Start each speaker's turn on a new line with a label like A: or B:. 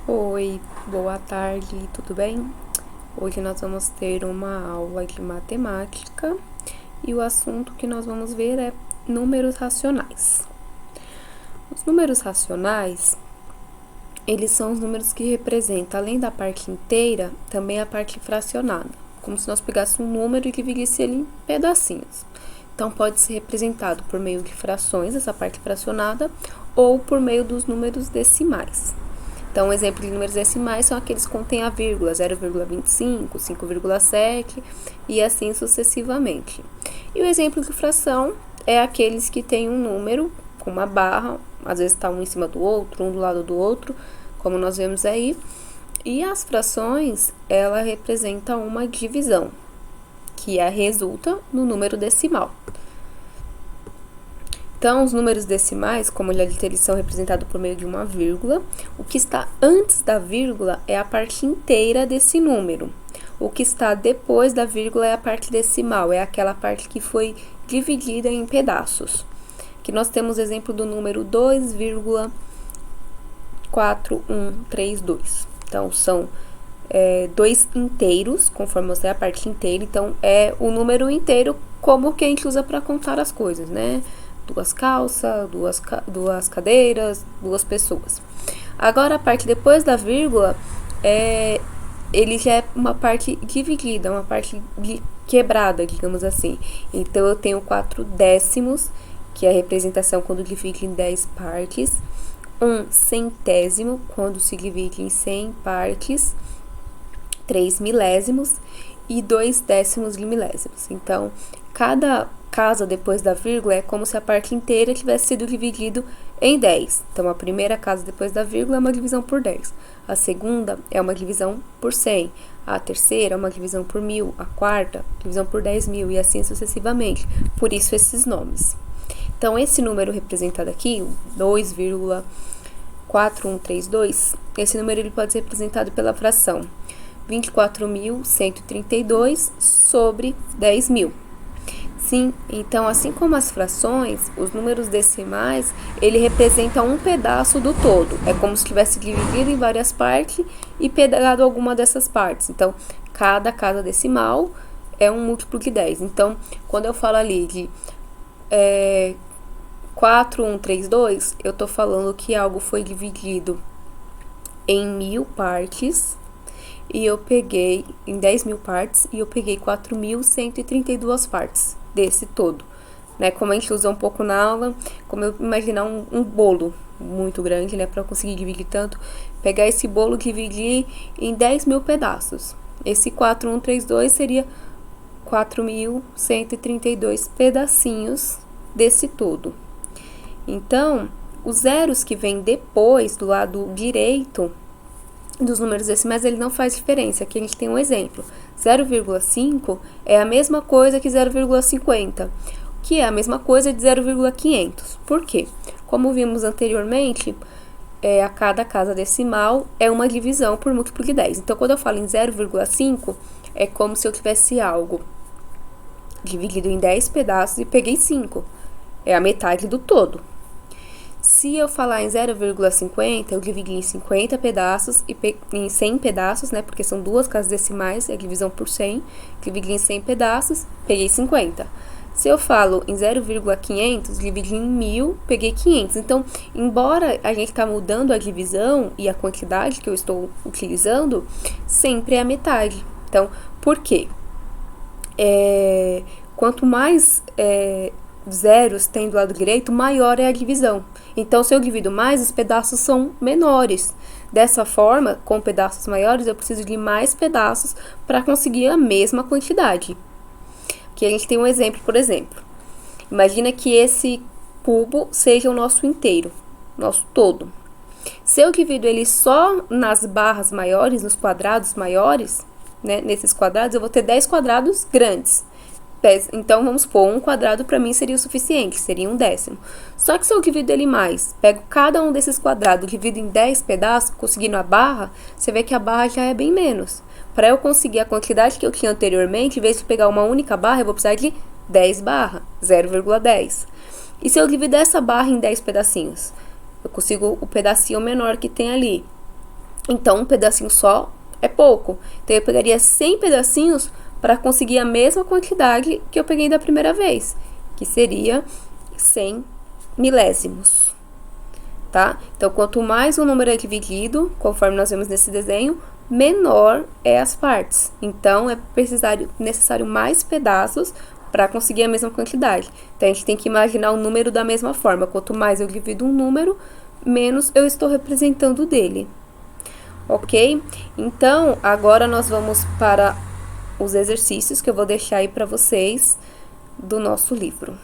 A: Oi, boa tarde, tudo bem? Hoje nós vamos ter uma aula de matemática e o assunto que nós vamos ver é números racionais. Os números racionais, eles são os números que representam, além da parte inteira, também a parte fracionada, como se nós pegássemos um número e dividisse ele em pedacinhos. Então, pode ser representado por meio de frações, essa parte fracionada, ou por meio dos números decimais. Então, um exemplo de números decimais são aqueles que contêm a vírgula, 0,25, 5,7 e assim sucessivamente. E o exemplo de fração é aqueles que têm um número com uma barra, às vezes está um em cima do outro, um do lado do outro, como nós vemos aí. E as frações, ela representa uma divisão, que resulta no número decimal. Então, os números decimais, como eu já disse, eles são representados por meio de uma vírgula. O que está antes da vírgula é a parte inteira desse número. O que está depois da vírgula é a parte decimal, é aquela parte que foi dividida em pedaços. Aqui nós temos exemplo do número 2,4132. Então, são dois inteiros, conforme você é a parte inteira. Então, é o número inteiro como que a gente usa para contar as coisas, né? Duas calças, duas cadeiras, duas pessoas. Agora, a parte depois da vírgula, ele já é uma parte dividida, uma parte quebrada, digamos assim. Então, eu tenho 4 décimos, que é a representação quando divide em 10 partes. 1 centésimo, quando se divide em 100 partes. 3 milésimos e 2 décimos de milésimos. Então, cada casa depois da vírgula é como se a parte inteira tivesse sido dividido em 10. Então, a primeira casa depois da vírgula é uma divisão por 10. A segunda é uma divisão por 100. A terceira é uma divisão por 1000. A quarta, divisão por 10.000 e assim sucessivamente. Por isso, esses nomes. Então, esse número representado aqui, 2,4132, esse número ele pode ser representado pela fração 24.132 sobre 10.000. Sim, então, assim como as frações, os números decimais, ele representa um pedaço do todo. É como se tivesse dividido em várias partes e pegado alguma dessas partes. Então, cada casa decimal é um múltiplo de 10. Então, quando eu falo ali de 4132, eu estou falando que algo foi dividido em 1000 partes, e eu peguei em 10.000 partes, e eu peguei 4.132 partes desse todo, né? Como a gente usa um pouco na aula, como eu imaginar um bolo muito grande, né? Para eu conseguir dividir tanto, pegar esse bolo e dividir em 10.000 pedaços. Esse 4132 seria 4.132 pedacinhos desse todo. Então, os zeros que vêm depois, do lado direito dos números decimais, ele não faz diferença. Aqui a gente tem um exemplo. 0,5 é a mesma coisa que 0,50, que é a mesma coisa de 0,500. Por quê? Como vimos anteriormente, a cada casa decimal é uma divisão por múltiplo de 10. Então, quando eu falo em 0,5, é como se eu tivesse algo dividido em 10 pedaços e peguei 5. É a metade do todo. Se eu falar em 0,50, eu dividi em 50 pedaços e em 100 pedaços, né? Porque são duas casas decimais, é divisão por 100. Dividi em 100 pedaços, peguei 50. Se eu falo em 0,500, dividi em 1000, peguei 500. Então, embora a gente tá mudando a divisão e a quantidade que eu estou utilizando, sempre é a metade. Então, por quê? Quanto mais zeros tem do lado direito, maior é a divisão. Então, se eu divido mais, os pedaços são menores. Dessa forma, com pedaços maiores, eu preciso de mais pedaços para conseguir a mesma quantidade. Aqui a gente tem um exemplo, por exemplo. Imagina que esse cubo seja o nosso inteiro, nosso todo. Se eu divido ele só nas barras maiores, nos quadrados maiores, né, nesses quadrados, eu vou ter 10 quadrados grandes. Então, vamos supor, um quadrado para mim seria o suficiente, seria 1/10. Só que se eu divido ele mais, pego cada um desses quadrados, divido em 10 pedaços, conseguindo a barra, você vê que a barra já é bem menos. Para eu conseguir a quantidade que eu tinha anteriormente, em vez de pegar uma única barra, eu vou precisar de 10 barras, 0,10. E se eu dividir essa barra em 10 pedacinhos? Eu consigo o pedacinho menor que tem ali. Então, um pedacinho só é pouco. Então, eu pegaria 100 pedacinhos para conseguir a mesma quantidade que eu peguei da primeira vez, que seria 100 milésimos, tá? Então, quanto mais o número é dividido, conforme nós vemos nesse desenho, menor é as partes. Então, é necessário mais pedaços para conseguir a mesma quantidade. Então, a gente tem que imaginar o número da mesma forma. Quanto mais eu divido um número, menos eu estou representando dele. Ok? Então, agora nós vamos para os exercícios que eu vou deixar aí para vocês do nosso livro.